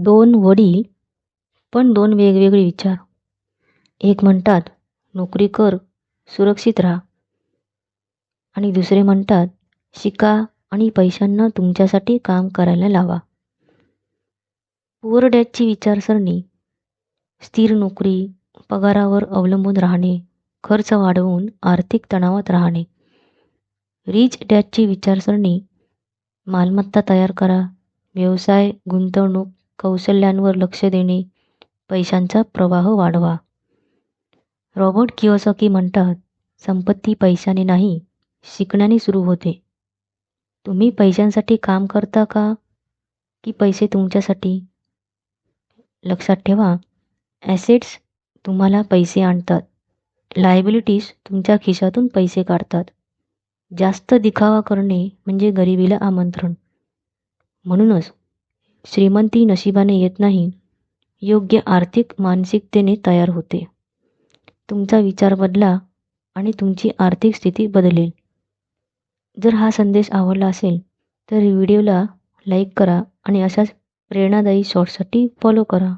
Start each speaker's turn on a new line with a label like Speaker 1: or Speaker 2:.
Speaker 1: दोन वडील पण दोन वेगवेगळे विचार. एक म्हणतात नोकरी कर, सुरक्षित राहा. आणि दुसरे म्हणतात शिका आणि पैशांना तुमच्यासाठी काम करायला लावा. पुअर डॅडची विचारसरणी स्थिर नोकरी, पगारावर अवलंबून राहणे, खर्च वाढवून आर्थिक तणावात राहणे. रिच डॅडची विचारसरणी मालमत्ता तयार करा, व्यवसाय, गुंतवणूक, कौशल्यांवर लक्ष देणे, पैशांचा प्रवाह वाढवा. रॉबर्ट कियोसाकी म्हणतात संपत्ती पैशाने नाही, शिकण्याने सुरू होते. तुम्ही पैशांसाठी काम करता का, की पैसे तुमच्यासाठी? लक्षात ठेवा, ॲसेट्स तुम्हाला पैसे आणतात, लायबिलिटीज तुमच्या खिशातून पैसे काढतात. जास्त दिखावा करणे म्हणजे गरिबीला आमंत्रण. म्हणूनच श्रीमंती नशिबाने येत नाही, योग्य आर्थिक मानसिकतेने तयार होते. तुमचा विचार बदला आणि तुमची आर्थिक स्थिती बदलेल. जर हा संदेश आवडला असेल तर व्हिडिओला लाईक करा आणि अशाच प्रेरणादायी शॉर्ट्ससाठी फॉलो करा.